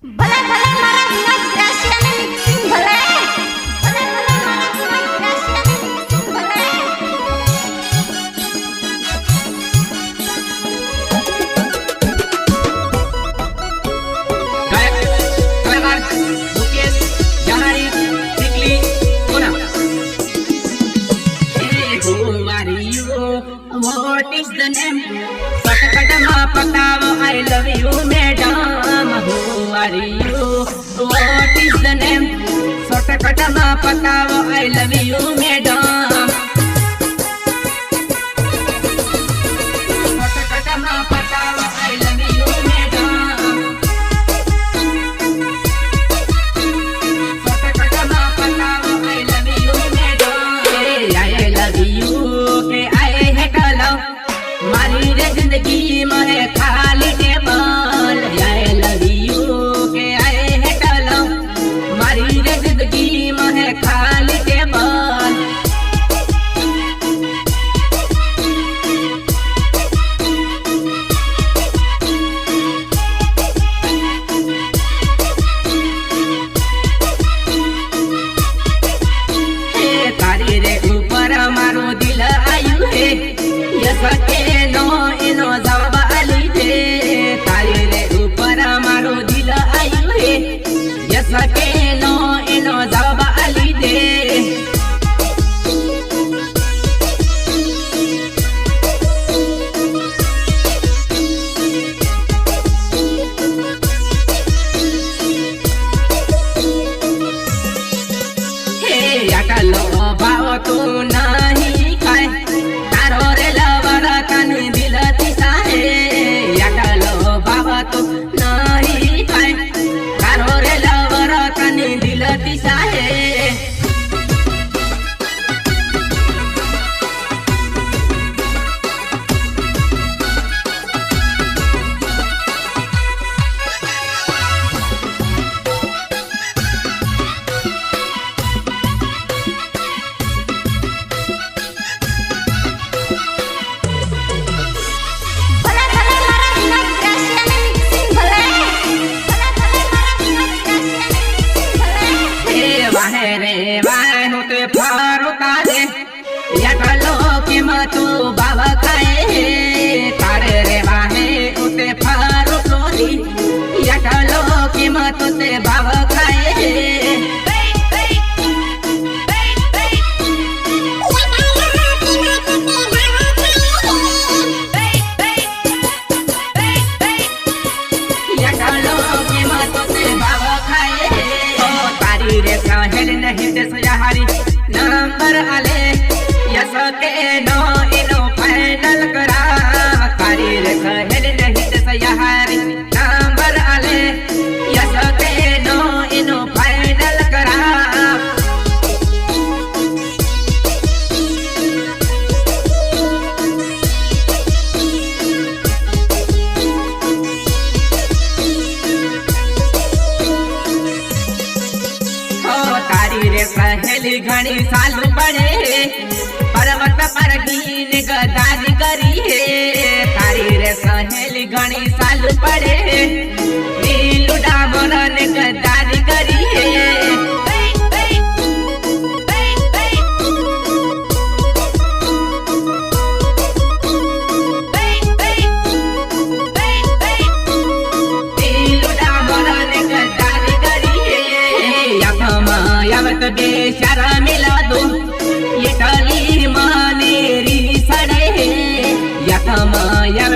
ભલે ભલે મારા વિનોદ ગ્રાસિયાને મિક્સિંગ ભલે ભલે ભલે મારા વિનોદ ગ્રાસિયાને મિક્સિંગ ભલે કલાકાર મુકેશ જાનાણી ટીકલી કોના What is the name? Satakatama patavo I love you madam. Who are you? What is the name? Satakatama patavo I love you madam. Satakatama patavo I love you madam. Satakatama patavo I love you madam. Hey, I love you. मारी रे जिंदगी में खाली table आए love you के आए है टलो मारी रे जिंदगी में खाली टेबल तारी रे ऊपर मारो दिल आयु है सके नो इनो जवाब आली दे तारी रे ऊपर मारो दिल आयु है ये सके नो इनो जवाब आली दे हे याटलो भाव तू नहीं खाए तारो रे दिल दिशा है याटलो बाबा तो नहीं खाए तारो रे लवर तन दिल दिशा है रे वाह होते फारुता दे याटलो के मतु बाबा खाए तारे रे वाहे उते फारु टोली याटलो के मतु ते बाबा खाए नहीं दे सयाहारी नंबर आले यस के नो इनो फाइनल करा कारी रे कहल नहीं दे सयाहारी नंबर आले यस के नो इनो फाइनल करा सहेली घनी साल पड़े पर्वत पर गिन गदारी करी है तारी रे सहेली घनी साल पड़े नीलू डामरन गदारी करी है बेचारा मिला दो ये टाली मानेरी सड़े यथमा यव